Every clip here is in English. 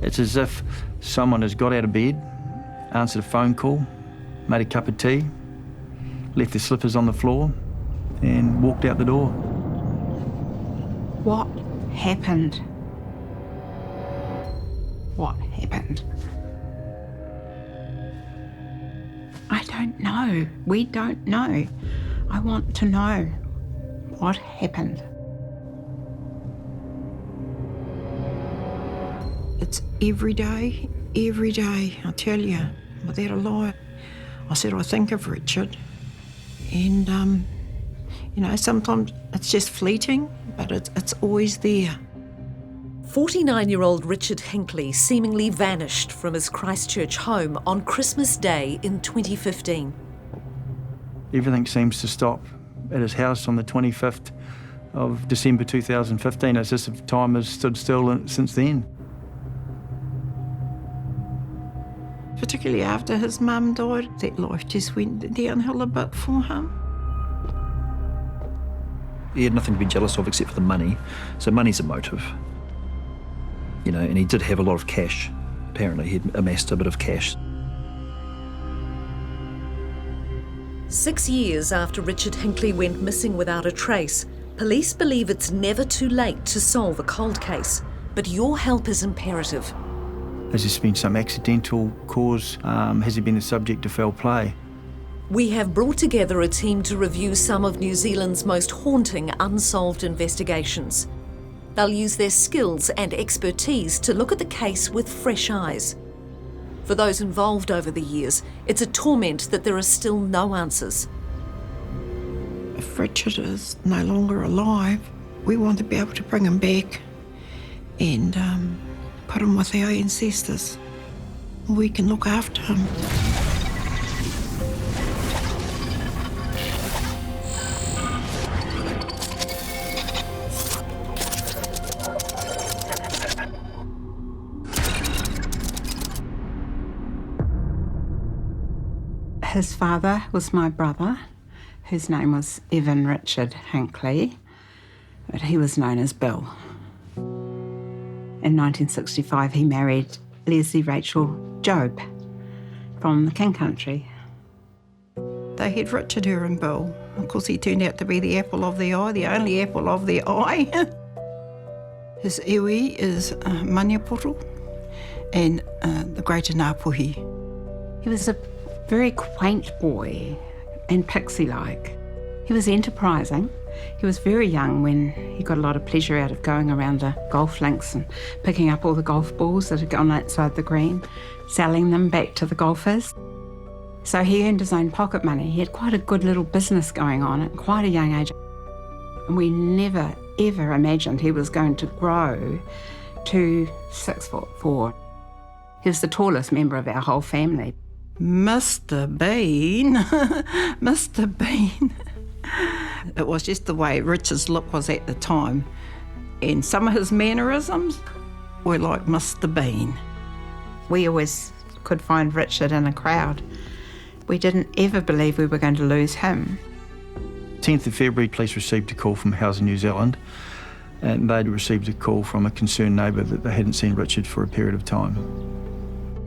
It's as if someone has got out of bed, answered a phone call, made a cup of tea, left their slippers on the floor and walked out the door. What happened? What happened? I don't know. We don't know. I want to know what happened. It's every day, I tell you, without a lie. I said, I think of Richard, and, you know, sometimes it's just fleeting, but it's always there. 49-year-old Richard Hinley seemingly vanished from his Christchurch home on Christmas Day in 2015. Everything seems to stop at his house on the 25th of December 2015. It's just if time has stood still since then. Particularly after his mum died, that life just went downhill a bit for him. He had nothing to be jealous of except for the money, so money's a motive. You know, and he did have a lot of cash. Apparently, he'd amassed a bit of cash. 6 years after Richard Hinley went missing without a trace, police believe it's never too late to solve a cold case, but your help is imperative. Has this been some accidental cause? Has he been the subject of foul play? We have brought together a team to review some of New Zealand's most haunting unsolved investigations. They'll use their skills and expertise to look at the case with fresh eyes. For those involved over the years, it's a torment that there are still no answers. If Richard is no longer alive, we want to be able to bring him back and put him with our ancestors. We can look after him. His father was my brother, whose name was Evan Richard Hinley, but he was known as Bill. In 1965, he married Leslie Rachel Job from the King Country. They had Richard, her and Bill. Of course, he turned out to be the apple of the eye, the only apple of the eye. His iwi is Maniapoto and the Greater Ngāpuhi. He was a very quaint boy and pixie-like. He was enterprising. He was very young when he got a lot of pleasure out of going around the golf links and picking up all the golf balls that had gone outside the green, selling them back to the golfers. So he earned his own pocket money. He had quite a good little business going on at quite a young age. And we never, ever imagined he was going to grow to 6'4". He was the tallest member of our whole family. Mr. Bean, Mr. Bean. It was just the way Richard's look was at the time. And some of his mannerisms were like Mr. Bean. We always could find Richard in a crowd. We didn't ever believe we were going to lose him. 10th of February, police received a call from Housing New Zealand, and they'd received a call from a concerned neighbour that they hadn't seen Richard for a period of time.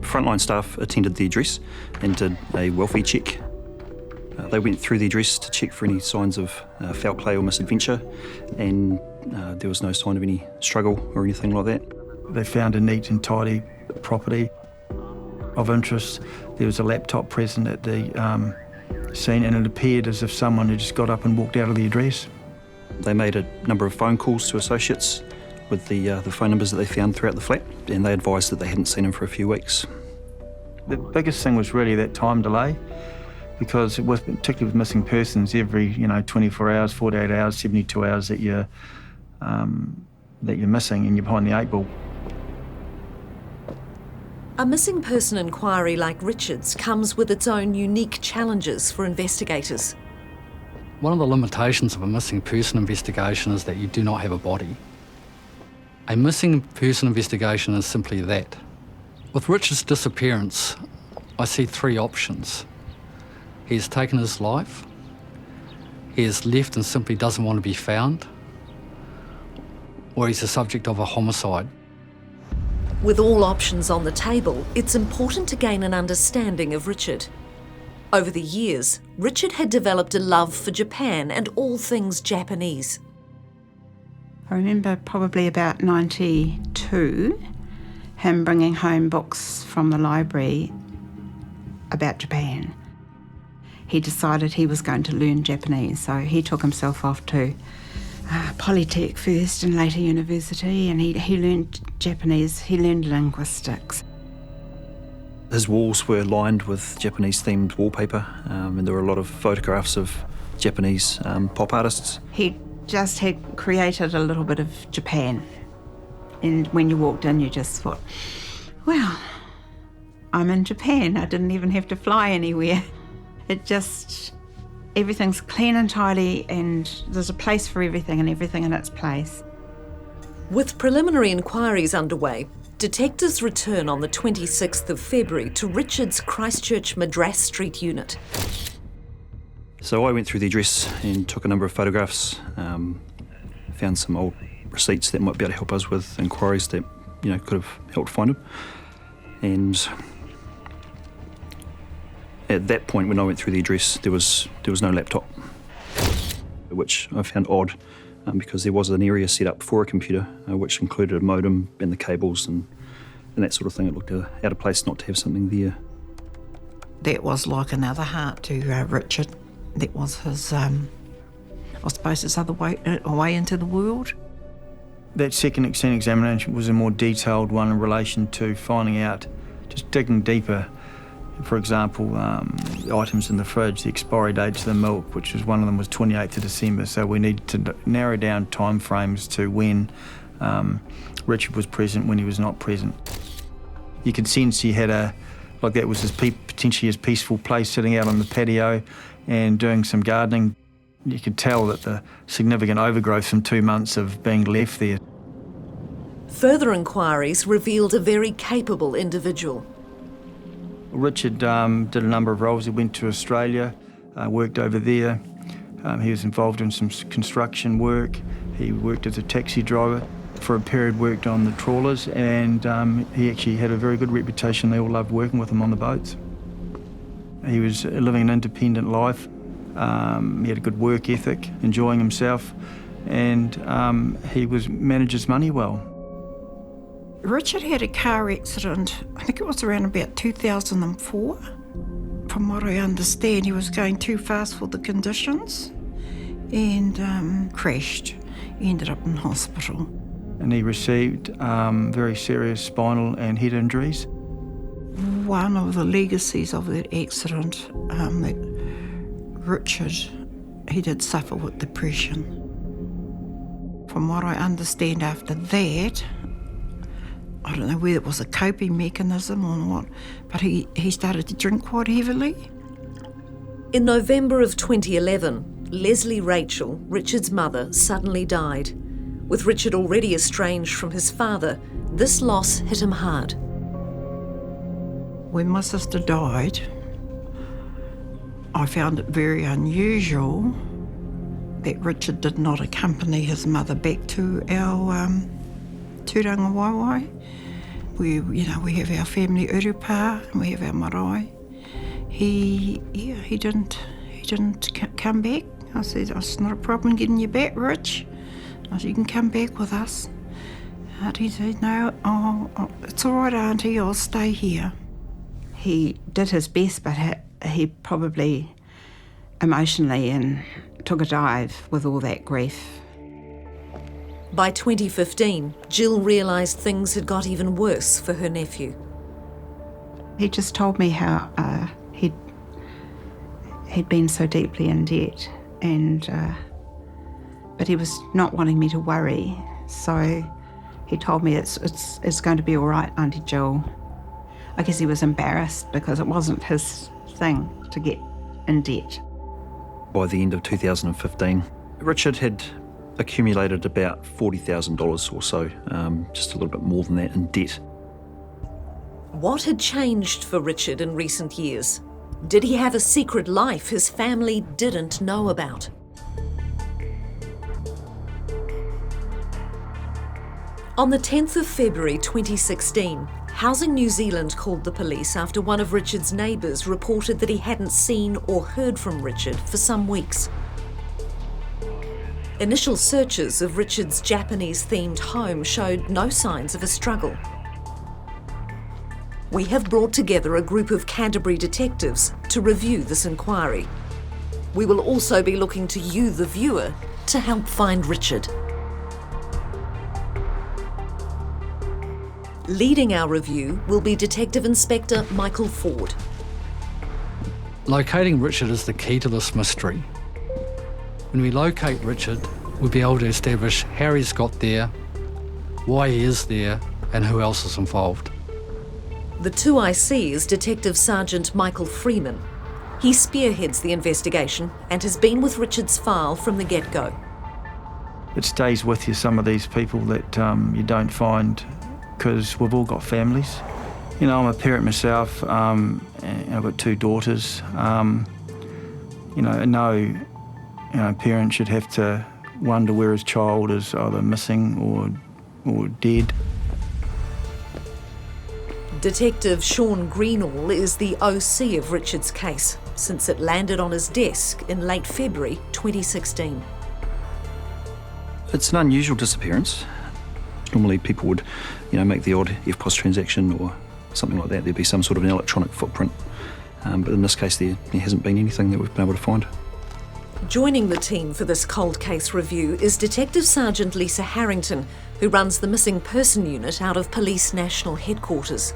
Frontline staff attended the address and did a welfare check. They went through the address to check for any signs of foul play or misadventure, and there was no sign of any struggle or anything like that. They found a neat and tidy property. Of interest, there was a laptop present at the scene, and it appeared as if someone had just got up and walked out of the address. They made a number of phone calls to associates with the phone numbers that they found throughout the flat, and they advised that they hadn't seen him for a few weeks. The biggest thing was really that time delay, because particularly with missing persons, every 24 hours, 48 hours, 72 hours that you're missing and you're behind the 8 ball. A missing person inquiry like Richard's comes with its own unique challenges for investigators. One of the limitations of a missing person investigation is that you do not have a body. A missing person investigation is simply that. With Richard's disappearance, I see 3 options. He has taken his life, he has left and simply doesn't want to be found, or he's the subject of a homicide. With all options on the table, it's important to gain an understanding of Richard. Over the years, Richard had developed a love for Japan and all things Japanese. I remember probably about 92, him bringing home books from the library about Japan. He decided he was going to learn Japanese, so he took himself off to Polytech first and later university, and he learned Japanese, he learned linguistics. His walls were lined with Japanese-themed wallpaper, and there were a lot of photographs of Japanese pop artists. He just had created a little bit of Japan, and when you walked in, you just thought, well, I'm in Japan. I didn't even have to fly anywhere. It just, everything's clean and tidy, and there's a place for everything and everything in its place. With preliminary inquiries underway, detectives return on the 26th of February to Richard's Christchurch Madras Street unit. So I went through the address and took a number of photographs, found some old receipts that might be able to help us with inquiries that, could have helped find him. And at that point, when I went through the address, there was no laptop, which I found odd because there was an area set up for a computer, which included a modem and the cables and that sort of thing. It looked out of place not to have something there. That was like another heart to Richard. That was his, I suppose, his other way into the world. That second scene examination was a more detailed one in relation to finding out, just digging deeper. For example, items in the fridge, the expiry dates of the milk, which was one of them was 28th of December, so we needed to narrow down time frames to when Richard was present, when he was not present. You could sense he had that was potentially his peaceful place, sitting out on the patio and doing some gardening. You could tell that the significant overgrowth from 2 months of being left there. Further inquiries revealed a very capable individual. Richard did a number of roles. He went to Australia, worked over there. He was involved in some construction work. He worked as a taxi driver. For a period worked on the trawlers, and he actually had a very good reputation. They all loved working with him on the boats. He was living an independent life. He had a good work ethic, enjoying himself, and he managed his money well. Richard had a car accident, I think it was around about 2004. From what I understand, he was going too fast for the conditions and crashed. He ended up in hospital. And he received very serious spinal and head injuries. One of the legacies of that accident, that Richard, he did suffer with depression. From what I understand after that, I don't know whether it was a coping mechanism or what, but he started to drink quite heavily. In November of 2011, Leslie Rachel, Richard's mother, suddenly died. With Richard already estranged from his father, this loss hit him hard. When my sister died, I found it very unusual that Richard did not accompany his mother back to our tūranga waiwai. We have our family urupa and we have our marae. He didn't come back. I said, it's not a problem getting you back, Rich. I said, you can come back with us. And he said, no, it's all right, Auntie, I'll stay here. He did his best, but he probably emotionally and took a dive with all that grief. By 2015, Jill realised things had got even worse for her nephew. He just told me how he'd been so deeply in debt, but he was not wanting me to worry. So he told me it's going to be all right, Auntie Jill. I guess he was embarrassed because it wasn't his thing to get in debt. By the end of 2015, Richard had accumulated about $40,000 or so, just a little bit more than that in debt. What had changed for Richard in recent years? Did he have a secret life his family didn't know about? On the 10th of February 2016, Housing New Zealand called the police after one of Richard's neighbours reported that he hadn't seen or heard from Richard for some weeks. Initial searches of Richard's Japanese-themed home showed no signs of a struggle. We have brought together a group of Canterbury detectives to review this inquiry. We will also be looking to you, the viewer, to help find Richard. Leading our review will be Detective Inspector Michael Ford. Locating Richard is the key to this mystery. When we locate Richard, we'll be able to establish how he's got there, why he is there, and who else is involved. The 2IC is Detective Sergeant Michael Freeman. He spearheads the investigation and has been with Richard's file from the get-go. It stays with you, some of these people that you don't find, because we've all got families. You know, I'm a parent myself, and I've got 2 daughters. No parent should have to wonder where his child is either missing or dead. Detective Sean Greenall is the OC of Richard's case since it landed on his desk in late February 2016. It's an unusual disappearance. Normally people would, make the odd FPOS transaction or something like that. There'd be some sort of an electronic footprint. But in this case, there hasn't been anything that we've been able to find. Joining the team for this cold case review is Detective Sergeant Lisa Harrington, who runs the Missing Person Unit out of Police National Headquarters.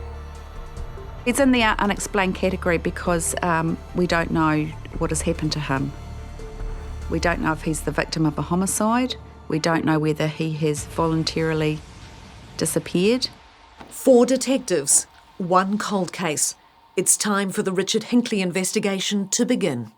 It's in the unexplained category because we don't know what has happened to him. We don't know if he's the victim of a homicide. We don't know whether he has voluntarily disappeared. 4 detectives, 1 cold case. It's time for the Richard Hinley investigation to begin.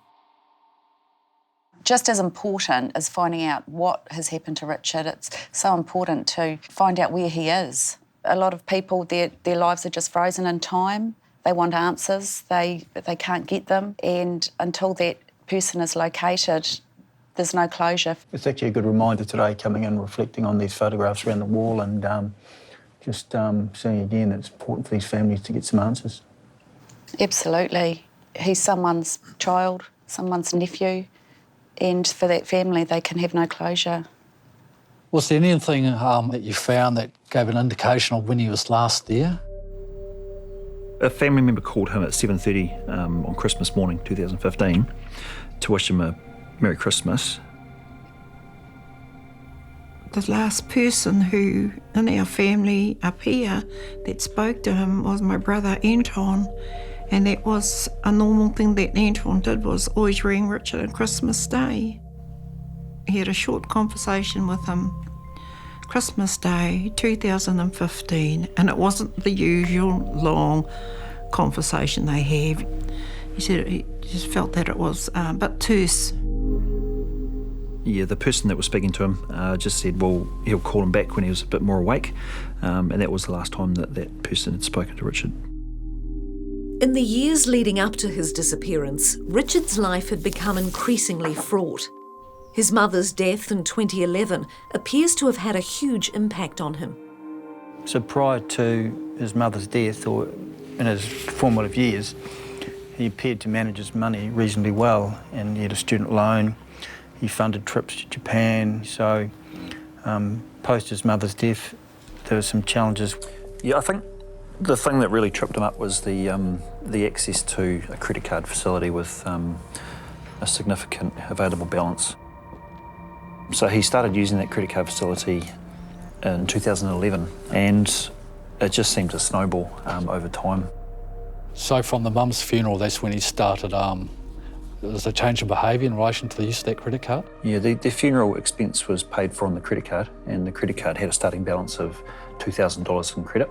Just as important as finding out what has happened to Richard, it's so important to find out where he is. A lot of people, their lives are just frozen in time. They want answers, they can't get them, and until that person is located, there's no closure. It's actually a good reminder today, coming in, reflecting on these photographs around the wall and just seeing again that it's important for these families to get some answers. Absolutely. He's someone's child, someone's nephew, and for that family, they can have no closure. Was there anything that you found that gave an indication of when he was last there? A family member called him at 7:30 on Christmas morning, 2015, to wish him a Merry Christmas. The last person who, in our family up here, that spoke to him was my brother Anton, and that was a normal thing that Anton did, was always ring Richard on Christmas Day. He had a short conversation with him Christmas Day 2015, and it wasn't the usual long conversation they have. He said he just felt that it was a bit terse. Yeah, the person that was speaking to him just said, well, he'll call him back when he was a bit more awake, and that was the last time that person had spoken to Richard. In the years leading up to his disappearance, Richard's life had become increasingly fraught. His mother's death in 2011 appears to have had a huge impact on him. So prior to his mother's death, or in his formative years, he appeared to manage his money reasonably well, and he had a student loan. He funded trips to Japan. So post his mother's death, there were some challenges. Yeah, I think the thing that really tripped him up was the access to a credit card facility with a significant available balance. So he started using that credit card facility in 2011, and it just seemed to snowball over time. So from the mum's funeral, that's when he started, there was a change in behaviour in relation to the use of that credit card? Yeah, the funeral expense was paid for on the credit card, and the credit card had a starting balance of $2,000 in credit.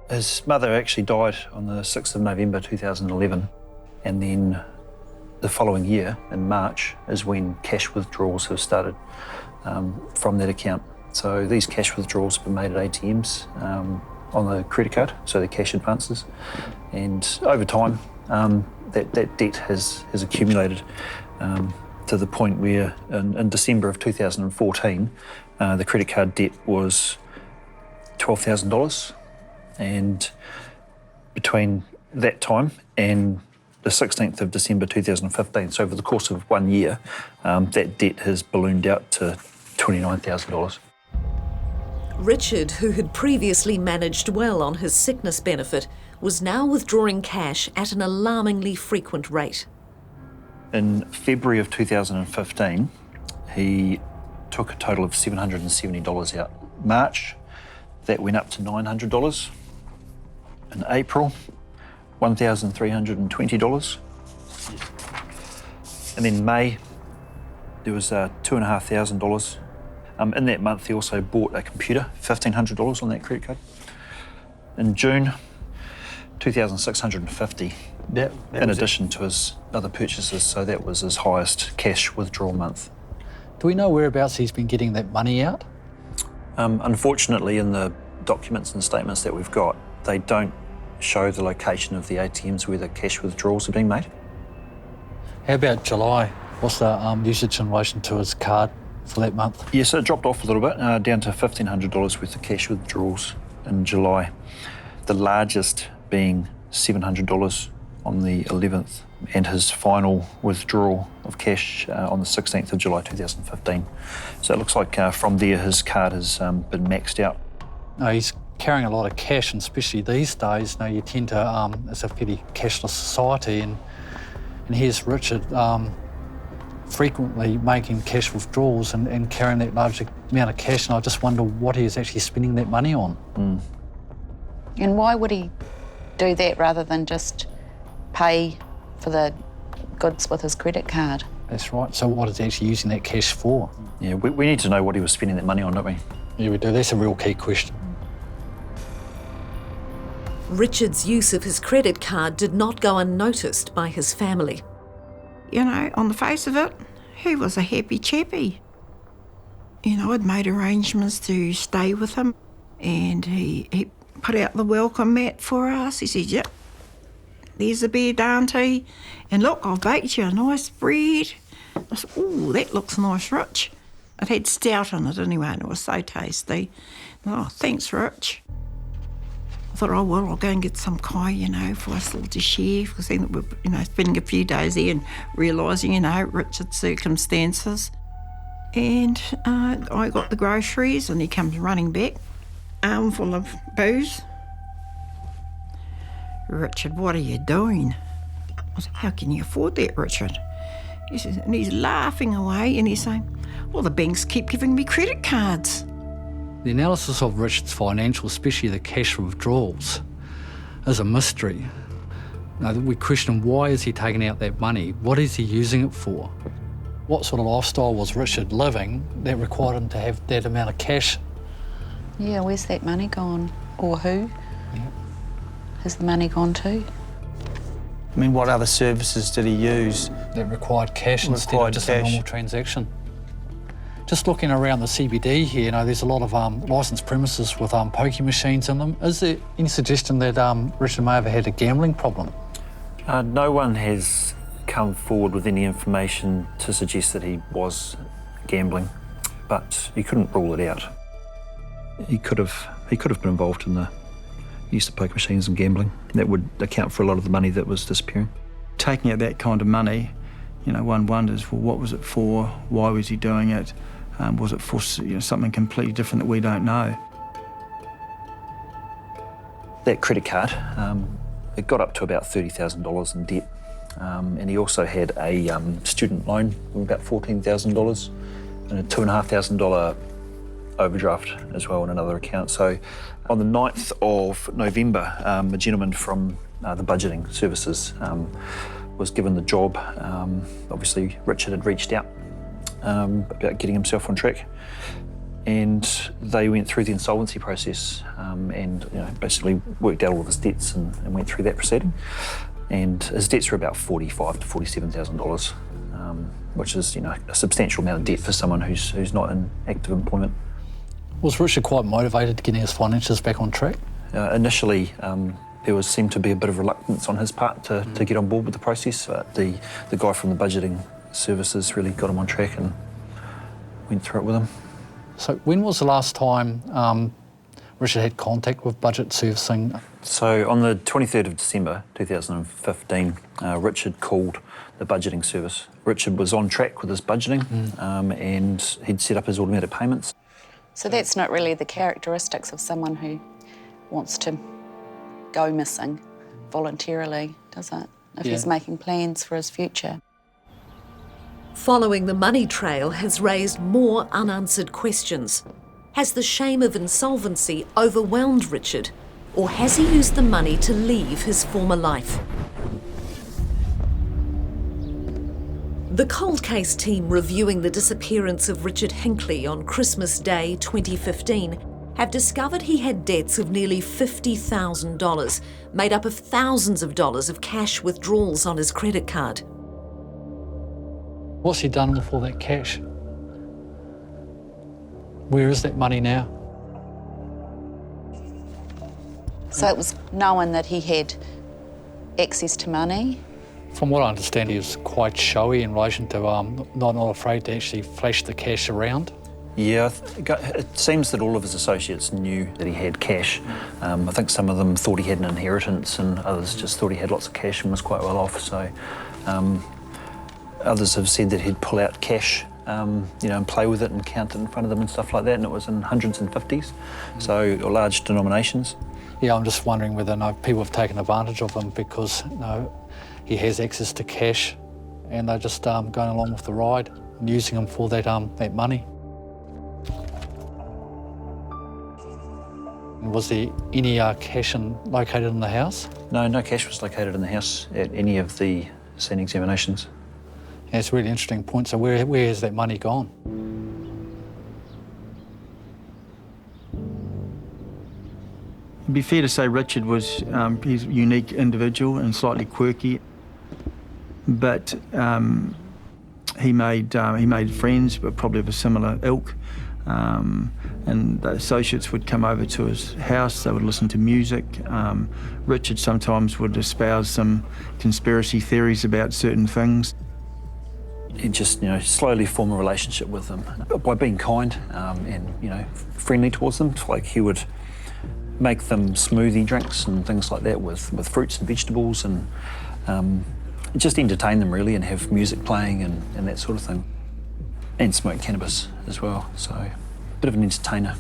His mother actually died on the 6th of November 2011, and then the following year, in March, is when cash withdrawals have started from that account. So these cash withdrawals have been made at ATMs on the credit card, so they're cash advances. And over time, that debt has accumulated to the point where in December of 2014, the credit card debt was $12,000, and between that time and the 16th of December 2015, so over the course of 1 year, that debt has ballooned out to $29,000. Richard, who had previously managed well on his sickness benefit, was now withdrawing cash at an alarmingly frequent rate. In February of 2015, he took a total of $770 out. March, that went up to $900. In April, $1,320. And then May, there was $2,500. In that month, he also bought a computer, $1,500 on that credit card. In June, $2,650, in addition to his other purchases, so that was his highest cash withdrawal month. Do we know whereabouts he's been getting that money out? Unfortunately, in the documents and statements that we've got, they don't show the location of the ATMs where the cash withdrawals are being made. How about July? What's the usage in relation to his card for that month? Yes, so it dropped off a little bit, down to $1,500 worth of cash withdrawals in July. The largest being $700 on the 11th, and his final withdrawal of cash on the 16th of July 2015. So it looks like from there his card has been maxed out. No, he's carrying a lot of cash, and especially these days, you tend to, it's a fairly cashless society, and here's Richard frequently making cash withdrawals and carrying that large amount of cash, and I just wonder what he is actually spending that money on. And why would he do that rather than just pay for the goods with his credit card? That's right. So what is he actually using that cash for? Yeah, we need to know what he was spending that money on, don't we? Yeah, we do. That's a real key question. Richard's use of his credit card did not go unnoticed by his family. You know, on the face of it, he was a happy chappy. You know, I'd made arrangements to stay with him, and he put out the welcome mat for us. He said, yep, there's the bed, auntie, and look, I've baked you a nice bread. I said, ooh, that looks nice, Rich. It had stout in it anyway, and it was so tasty. Oh, thanks, Rich. I thought, oh, well, I'll go and get some kai, you know, for us all to share, because then we're, you know, spending a few days there and realising, you know, Richard's circumstances. And I got the groceries, and he comes running back, armful of booze. Richard, what are you doing? I said, how can you afford that, Richard? He says, and he's laughing away, and he's saying, well, the banks keep giving me credit cards. The analysis of Richard's financials, especially the cash withdrawals, is a mystery. We question, why is he taking out that money? What is he using it for? What sort of lifestyle was Richard living that required him to have that amount of cash? Yeah, where's that money gone? Or who has the money gone to? I mean, what other services did he use? That required cash instead of just a normal transaction. Just looking around the CBD here, there's a lot of licensed premises with pokie machines in them. Is there any suggestion that Richard may have had a gambling problem? No one has come forward with any information to suggest that he was gambling, but you couldn't rule it out. He could have been involved in the use of poker machines and gambling. That would account for a lot of the money that was disappearing. Taking out that kind of money, one wonders, well, what was it for? Why was he doing it? Was it for something completely different that we don't know? That credit card, it got up to about $30,000 in debt, and he also had a student loan of about $14,000 and a $2,500 overdraft as well in another account. So on the 9th of November, a gentleman from the budgeting services was given the job. Obviously, Richard had reached out about getting himself on track, and they went through the insolvency process and basically worked out all of his debts and went through that proceeding. And his debts were about $45,000 to $47,000, which is a substantial amount of debt for someone who's not in active employment. Was Richard quite motivated to getting his finances back on track? Initially, there seemed to be a bit of reluctance on his part to get on board with the process. The guy from the budgeting services really got him on track and went through it with him. So when was the last time Richard had contact with budget servicing? So on the 23rd of December 2015, Richard called the budgeting service. Richard was on track with his budgeting and he'd set up his automatic payments. So that's not really the characteristics of someone who wants to go missing voluntarily, does it? If he's making plans for his future. Following the money trail has raised more unanswered questions. Has the shame of insolvency overwhelmed Richard, or has he used the money to leave his former life? The cold case team reviewing the disappearance of Richard Hinley on Christmas Day 2015 have discovered he had debts of nearly $50,000, made up of thousands of dollars of cash withdrawals on his credit card. What's he done with all that cash? Where is that money now? So it was known that he had access to money. From what I understand, he was quite showy in relation to not afraid to actually flash the cash around. Yeah, it seems that all of his associates knew that he had cash. I think some of them thought he had an inheritance and others just thought he had lots of cash and was quite well off. So others have said that he'd pull out cash, and play with it and count it in front of them and stuff like that, and it was in hundreds and fifties, so large denominations. Yeah, I'm just wondering whether people have taken advantage of him because he has access to cash and they're just going along with the ride and using him for that money. Was there any cash located in the house? No cash was located in the house at any of the scene examinations. Yeah, it's a really interesting point. So where has that money gone? It'd be fair to say Richard was he's a unique individual and slightly quirky, but he made friends, but probably of a similar ilk. And the associates would come over to his house, they would listen to music. Richard sometimes would espouse some conspiracy theories about certain things. He'd just, slowly form a relationship with them by being kind and, friendly towards them. Like he would make them smoothie drinks and things like that with fruits and vegetables and just entertain them really and have music playing and that sort of thing. And smoke cannabis as well, so a bit of an entertainer.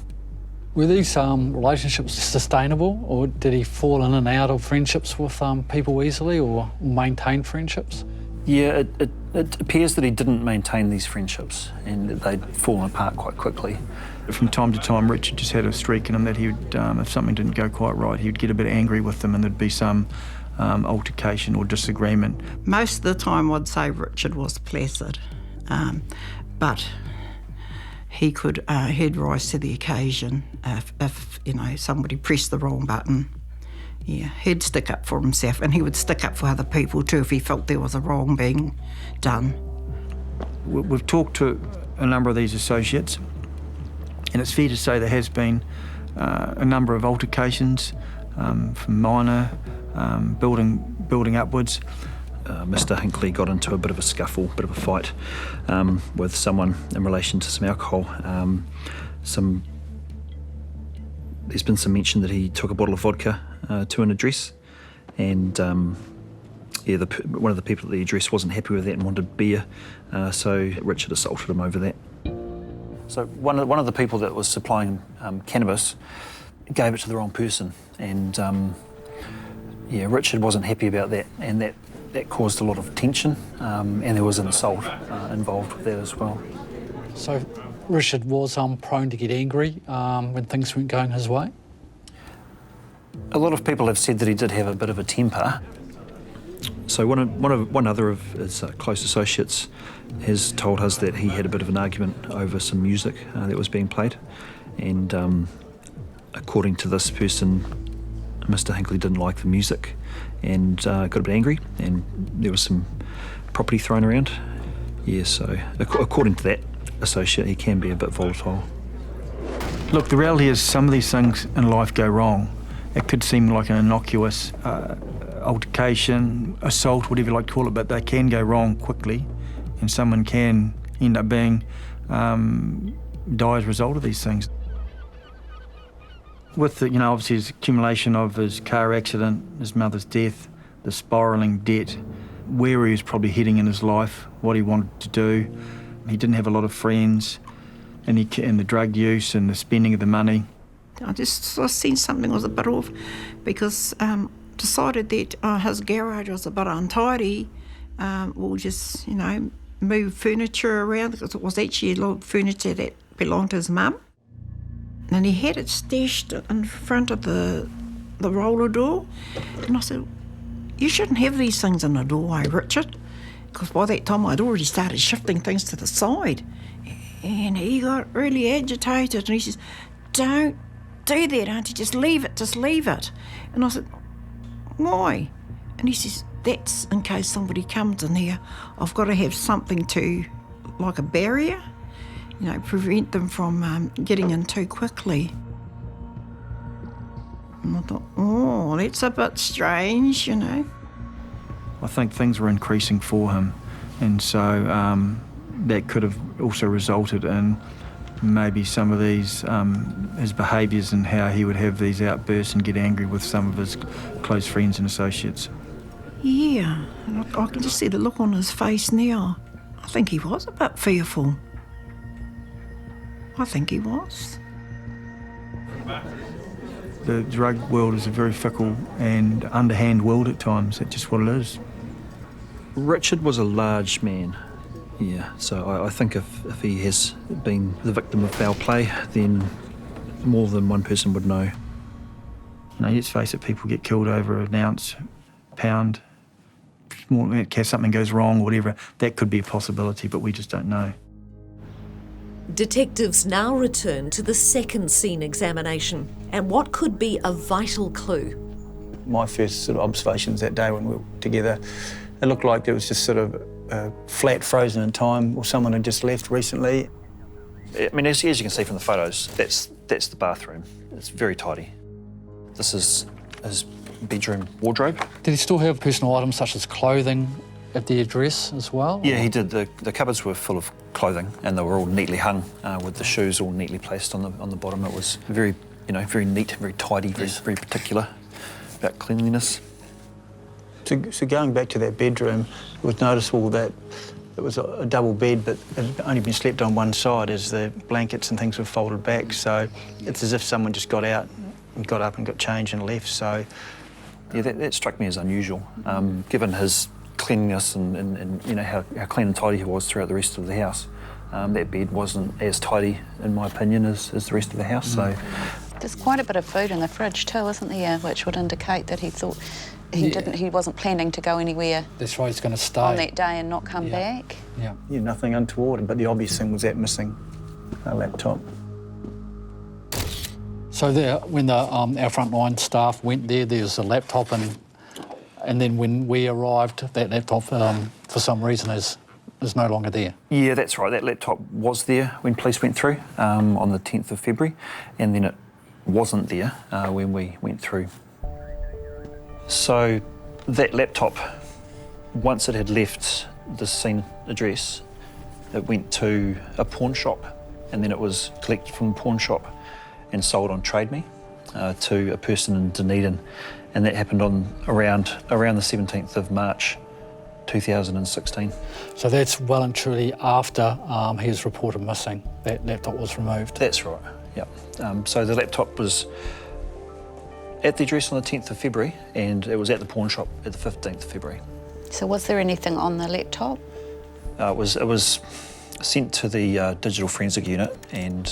Were these relationships sustainable, or did he fall in and out of friendships with people easily or maintain friendships? Yeah, it appears that he didn't maintain these friendships and that they'd fallen apart quite quickly. From time to time, Richard just had a streak in him that he would, if something didn't go quite right, he would get a bit angry with them and there'd be some altercation or disagreement. Most of the time I'd say Richard was placid, but he could he'd rise to the occasion if somebody pressed the wrong button. Yeah, he'd stick up for himself and he would stick up for other people too if he felt there was a wrong being done. We've talked to a number of these associates and it's fair to say there has been a number of altercations from minor, building upwards. Mr. Hinley got into a bit of a scuffle, a bit of a fight with someone in relation to some alcohol. There's been some mention that he took a bottle of vodka to an address, and one of the people at the address wasn't happy with that and wanted beer, so Richard assaulted him over that. So one of the people that was supplying cannabis gave it to the wrong person, and Richard wasn't happy about that, and that caused a lot of tension, and there was an assault involved with that as well. So Richard was prone to get angry when things weren't going his way? A lot of people have said that he did have a bit of a temper. So one other of his close associates has told us that he had a bit of an argument over some music that was being played, and according to this person, Mr. Hinley didn't like the music and got a bit angry, and there was some property thrown around. Yeah, so according to that associate, he can be a bit volatile. Look, the reality is some of these things in life go wrong. It could seem like an innocuous altercation, assault, whatever you like to call it, but they can go wrong quickly, and someone can end up being die as a result of these things. With the, obviously his accumulation of his car accident, his mother's death, the spiralling debt, where he was probably heading in his life, what he wanted to do. He didn't have a lot of friends, and the drug use and the spending of the money. I seen something was a bit off because decided that his garage was a bit untidy. We'll just, move furniture around because it was actually a lot of furniture that belonged to his mum. And he had it stashed in front of the roller door. And I said, you shouldn't have these things in the doorway, Richard. Because by that time I'd already started shifting things to the side. And he got really agitated and he says, don't do that, Auntie, just leave it. And I said, why? And he says, that's in case somebody comes in here. I've got to have something to, like a barrier, prevent them from getting in too quickly. And I thought, oh, that's a bit strange, I think things were increasing for him, and so that could have also resulted in maybe some of these, his behaviours and how he would have these outbursts and get angry with some of his close friends and associates. Yeah, and I can just see the look on his face now. I think he was a bit fearful. I think he was. The drug world is a very fickle and underhand world at times. That's just what it is. Richard was a large man, yeah, so I think if he has been the victim of foul play, then more than one person would know. Let's face it, people get killed over an ounce, pound, in case something goes wrong or whatever. That could be a possibility, but we just don't know. Detectives now return to the second scene examination and what could be a vital clue. My first sort of observations that day when we were together, it looked like it was just sort of flat, frozen in time, or someone had just left recently. I mean, as you can see from the photos, that's the bathroom. It's very tidy. This is his bedroom wardrobe. Did he still have personal items such as clothing at the address as well? Yeah, he did. The cupboards were full of clothing, and they were all neatly hung with the shoes all neatly placed on the bottom. It was very, very neat, very tidy, very particular about cleanliness. So going back to that bedroom, it was noticeable that it was a double bed, but it had only been slept on one side as the blankets and things were folded back. So it's as if someone just got out and got up and got changed and left. So yeah, that struck me as unusual, given his cleanliness and how clean and tidy he was throughout the rest of the house. That bed wasn't as tidy, in my opinion, as the rest of the house. So there's quite a bit of food in the fridge too, isn't there? Which would indicate that he thought he wasn't planning to go anywhere. That's right, he's going to stay on that day and not come back. Yeah, nothing untoward. But the obvious thing was that missing laptop. So there, when our frontline staff went there, there's a laptop, and then when we arrived, that laptop, for some reason, is no longer there. Yeah, that's right. That laptop was there when police went through on the 10th of February, and then it wasn't there when we went through. So that laptop, once it had left the scene address, it went to a pawn shop, and then it was collected from the pawn shop and sold on Trade Me to a person in Dunedin, and that happened around the 17th of March 2016. So that's well and truly after he was reported missing. That laptop was removed. That's right, yep. So the laptop was at the address on the 10th of February, and it was at the pawn shop at the 15th of February. So was there anything on the laptop? It was sent to the digital forensic unit, and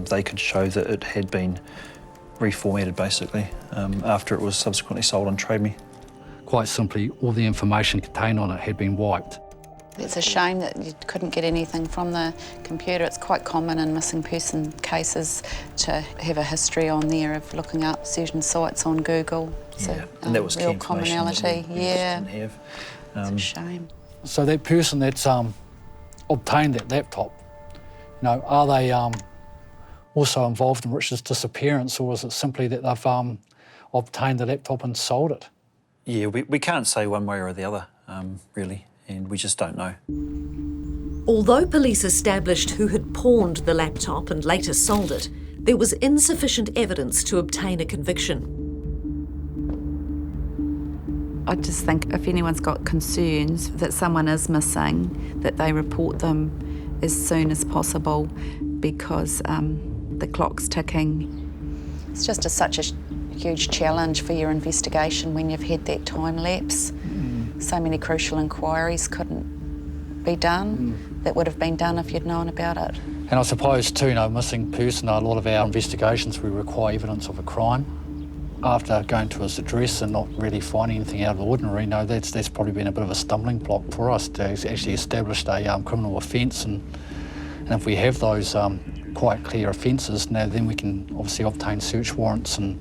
they could show that it had been reformatted, basically, after it was subsequently sold on Trade Me. Quite simply, all the information contained on it had been wiped. It's a shame that you couldn't get anything from the computer. It's quite common in missing person cases to have a history on there of looking up certain sites on Google. Yeah, and that was real key commonality. That we yeah, didn't have. It's a shame. So that person that's obtained that laptop, are they also involved in Richard's disappearance, or is it simply that they've obtained the laptop and sold it? Yeah, we can't say one way or the other, really, and we just don't know. Although police established who had pawned the laptop and later sold it, there was insufficient evidence to obtain a conviction. I just think if anyone's got concerns that someone is missing, that they report them as soon as possible, because the clock's ticking. It's just such a huge challenge for your investigation when you've had that time lapse. So many crucial inquiries couldn't be done that would have been done if you'd known about it. And I suppose too, missing person, a lot of our investigations, we require evidence of a crime. After going to his address and not really finding anything out of the ordinary, that's probably been a bit of a stumbling block for us to actually establish a criminal offence. And if we have those quite clear offences, now then we can obviously obtain search warrants and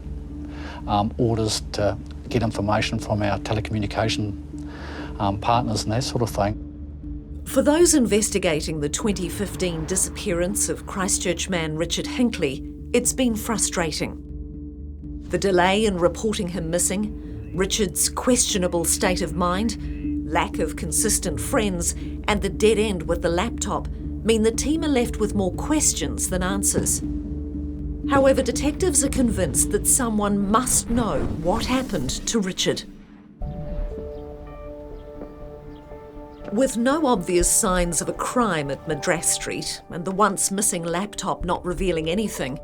orders to get information from our telecommunication partners and that sort of thing. For those investigating the 2015 disappearance of Christchurch man Richard Hinley, it's been frustrating. The delay in reporting him missing, Richard's questionable state of mind, lack of consistent friends, and the dead end with the laptop mean the team are left with more questions than answers. However, detectives are convinced that someone must know what happened to Richard. With no obvious signs of a crime at Madras Street and the once missing laptop not revealing anything,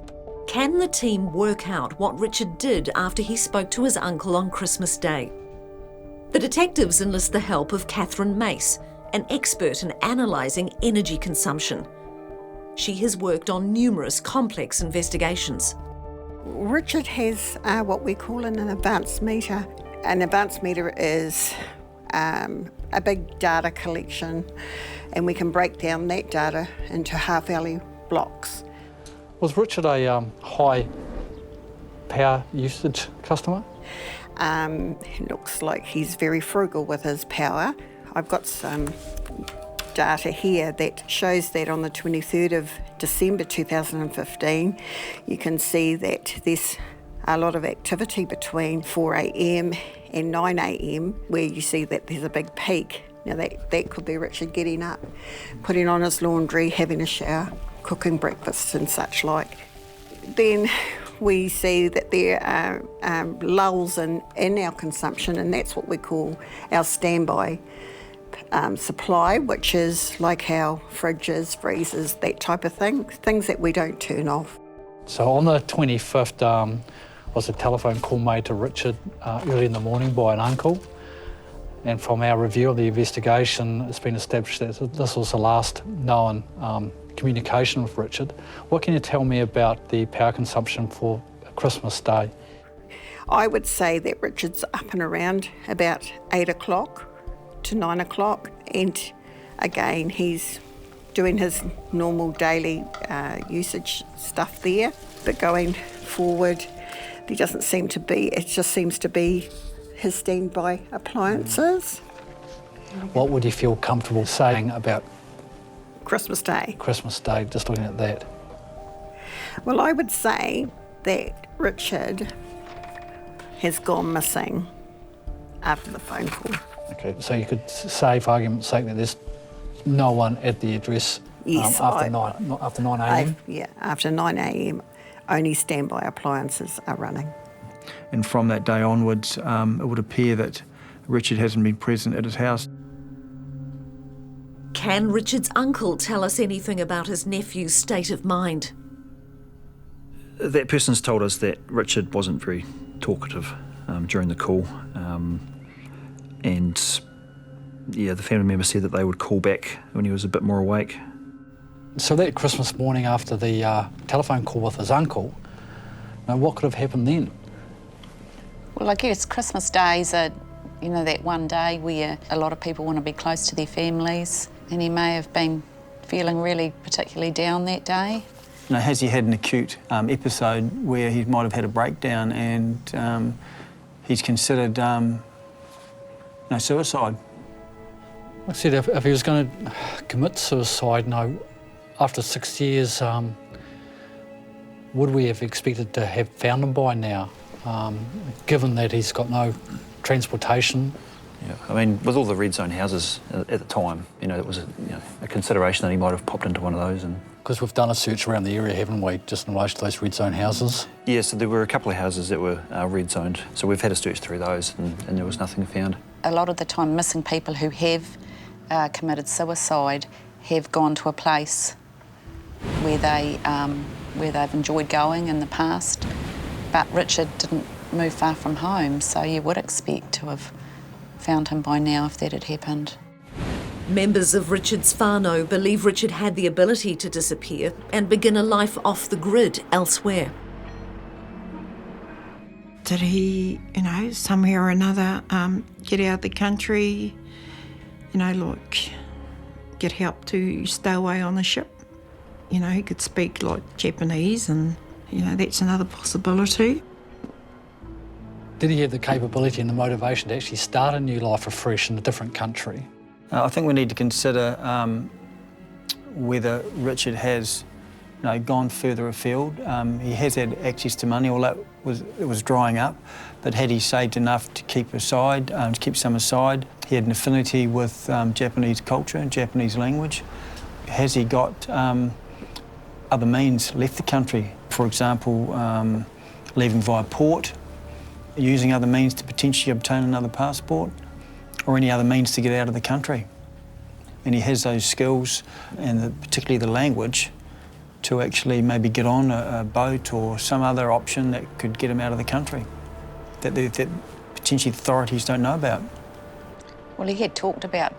can the team work out what Richard did after he spoke to his uncle on Christmas Day? The detectives enlist the help of Catherine Mace, an expert in analysing energy consumption. She has worked on numerous complex investigations. Richard has what we call an advanced meter. An advanced meter is a big data collection, and we can break down that data into half-hourly blocks. Was Richard a high power usage customer? It looks like he's very frugal with his power. I've got some data here that shows that on the 23rd of December 2015, you can see that there's a lot of activity between 4 a.m. and 9 a.m. where you see that there's a big peak. Now that could be Richard getting up, putting on his laundry, having a shower, cooking breakfast and such like. Then we see that there are lulls in our consumption, and that's what we call our standby supply, which is like our fridges, freezers, that type of thing, things that we don't turn off. So on the 25th was a telephone call made to Richard early in the morning by an uncle. And from our review of the investigation, it's been established that this was the last known communication with Richard. What can you tell me about the power consumption for Christmas Day? I would say that Richard's up and around about 8 o'clock to 9 o'clock, and again he's doing his normal daily usage stuff there. But going forward, there doesn't seem to be, it just seems to be his standby appliances. What would you feel comfortable saying about Christmas Day? Christmas Day, just looking at that. Well, I would say that Richard has gone missing after the phone call. Okay, so you could say, for argument's sake, that there's no one at the address Yes, after 9 a.m? Yeah, after 9 a.m, only standby appliances are running. And from that day onwards, it would appear that Richard hasn't been present at his house. Can Richard's uncle tell us anything about his nephew's state of mind? That person's told us that Richard wasn't very talkative during the call. And yeah, the family member said that they would call back when he was a bit more awake. So that Christmas morning after the telephone call with his uncle, what could have happened then? Well, I guess Christmas days are, that one day where a lot of people want to be close to their families, and he may have been feeling really particularly down that day. Has he had an acute episode where he might have had a breakdown and he's considered suicide? Like I said, if he was going to commit suicide, after 6 years, would we have expected to have found him by now? Given that he's got no transportation Yeah, I mean, with all the red zone houses at the time, it was a consideration that he might have popped into one of those. And Because we've done a search around the area, haven't we, just in relation to those red zone houses? yeah, so there were a couple of houses that were red zoned, so we've had a search through those, and there was nothing found. A lot of the time, missing people who have committed suicide have gone to a place where they've enjoyed going in the past. But Richard didn't move far from home, so you would expect to have found him by now if that had happened. Members of Richard's whānau believe Richard had the ability to disappear and begin a life off the grid elsewhere. Did he, somehow or another get out of the country, get help to stay away on the ship? He could speak Japanese, and, that's another possibility. Did he have the capability and the motivation to actually start a new life afresh in a different country? I think we need to consider whether Richard has gone further afield. He has had access to money, although it was drying up, but had he saved enough to keep some aside? He had an affinity with Japanese culture and Japanese language. Has he got other means, left the country? For example, leaving via port, using other means to potentially obtain another passport, or any other means to get out of the country. And he has those skills, and particularly the language, to actually maybe get on a boat or some other option that could get him out of the country, that potentially the authorities don't know about. Well, he had talked about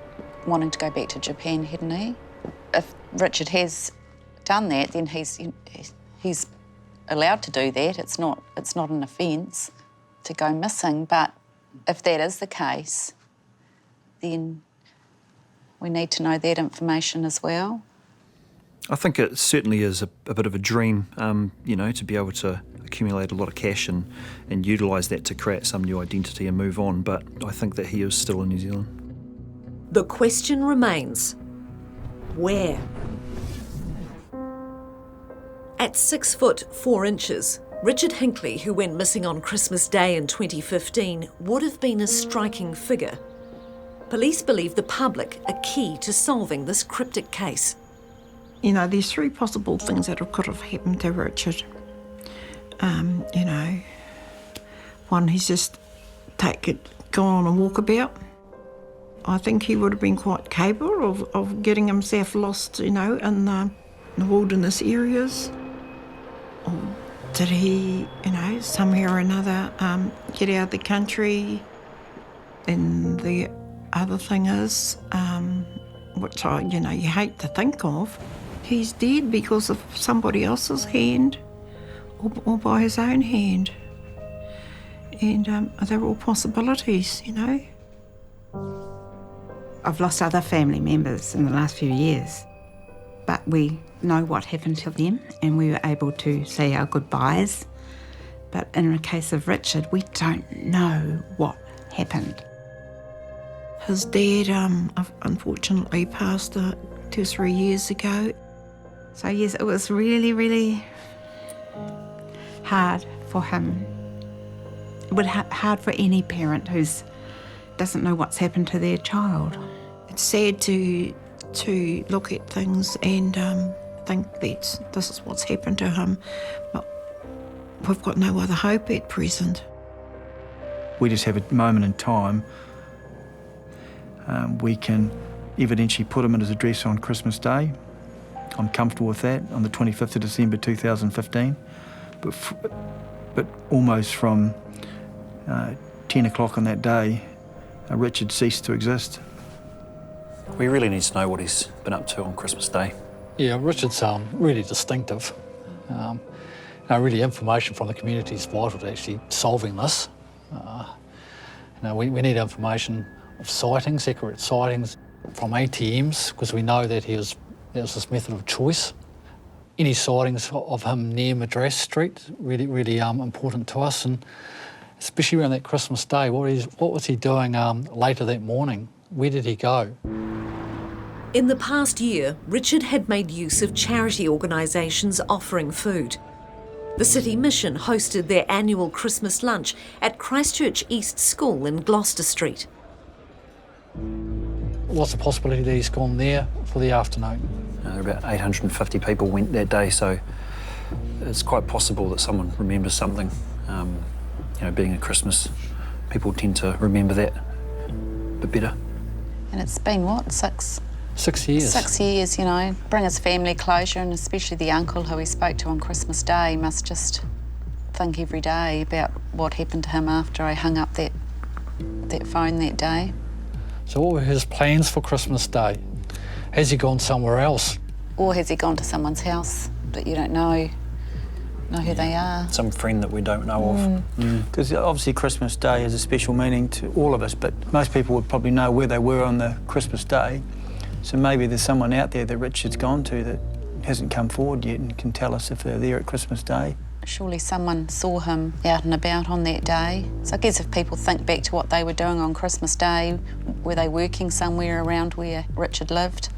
wanting to go back to Japan, hadn't he? If Richard has done that, then he's allowed to do that. It's not an offence to go missing, but if that is the case, then we need to know that information as well. I think it certainly is a bit of a dream, to be able to accumulate a lot of cash and utilise that to create some new identity and move on, but I think that he is still in New Zealand. The question remains, where? At 6 foot 4 inches, Richard Hinley, who went missing on Christmas Day in 2015, would have been a striking figure. Police believe the public are key to solving this cryptic case. There's three possible things that could have happened to Richard. One, he's just gone on a walkabout. I think he would have been quite capable of getting himself lost, in the wilderness areas. Or did he, somehow or another get out of the country? And the other thing is, which you hate to think of, he's dead because of somebody else's hand or by his own hand. And they're all possibilities, I've lost other family members in the last few years, but we know what happened to them and we were able to say our goodbyes. But in the case of Richard, we don't know what happened. His dad, unfortunately, passed 2 or 3 years ago. So yes, it was really, really hard for him. It would be hard for any parent who doesn't know what's happened to their child. It's sad to look at things and think that this is what's happened to him, but we've got no other hope at present. We just have a moment in time. We can evidentially put him at his address on Christmas Day. I'm comfortable with that, on the 25th of December 2015. But almost from 10 o'clock on that day, Richard ceased to exist. We really need to know what he's been up to on Christmas Day. Yeah, Richard's really distinctive. Really information from the community is vital to actually solving this. We need information of sightings, accurate sightings from ATMs, because we know that that was his method of choice. Any sightings of him near Madras Street, really important to us, and especially around that Christmas Day. What was he doing later that morning? Where did he go? In the past year, Richard had made use of charity organisations offering food. The City Mission hosted their annual Christmas lunch at Christchurch East School in Gloucester Street. What's the possibility that he's gone there for the afternoon? About 850 people went that day, so it's quite possible that someone remembers something. Being a Christmas, people tend to remember that a bit better. And it's been, what, 6 years? 6 years, bring his family closure, and especially the uncle who he spoke to on Christmas Day must just think every day about what happened to him after I hung up that phone that day. So what were his plans for Christmas Day? Has he gone somewhere else? Or has he gone to someone's house that you don't know who they are? Some friend that we don't know of. Because obviously Christmas Day has a special meaning to all of us, but most people would probably know where they were on the Christmas Day. So maybe there's someone out there that Richard's gone to that hasn't come forward yet and can tell us if they're there at Christmas Day. Surely someone saw him out and about on that day. So I guess if people think back to what they were doing on Christmas Day, were they working somewhere around where Richard lived?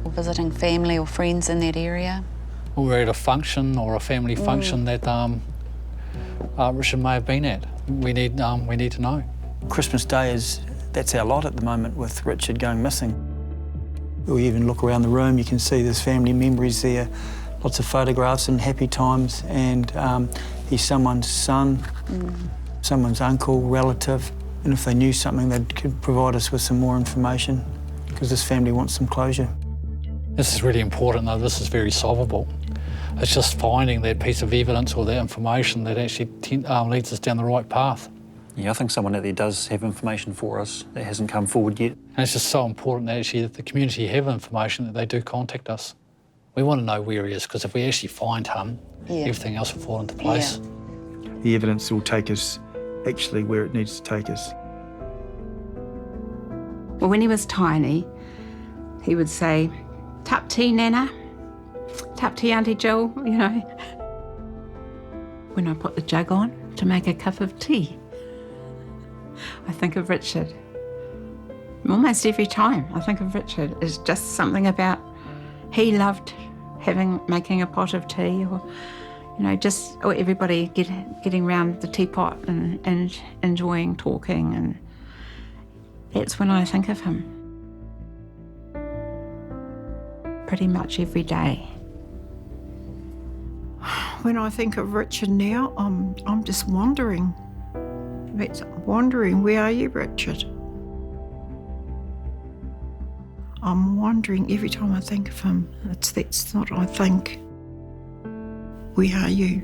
Or visiting family or friends in that area? Or we're at a function or a family function that Richard may have been at. We need to know. Christmas Day that's our lot at the moment with Richard going missing. We even look around the room, you can see there's family memories there, lots of photographs and happy times, and he's someone's son, someone's uncle, relative, and if they knew something, they could provide us with some more information because this family wants some closure. This is really important, though. This is very solvable. It's just finding that piece of evidence or that information that actually leads us down the right path. Yeah, I think someone out there does have information for us that hasn't come forward yet. And it's just so important that actually the community have information that they do contact us. We want to know where he is, because if we actually find him, everything else will fall into place. Yeah. The evidence will take us actually where it needs to take us. Well, when he was tiny, he would say, "Tup tea, Nana. Tup tea, Auntie Jill," When I put the jug on to make a cup of tea, I think of Richard. Almost every time I think of Richard. It's just something about he loved making a pot of tea, or or everybody getting round the teapot and enjoying talking, and that's when I think of him. Pretty much every day. When I think of Richard now, I'm just wondering. Where are you, Richard? I'm wondering every time I think of him. That's not I think. Where are you?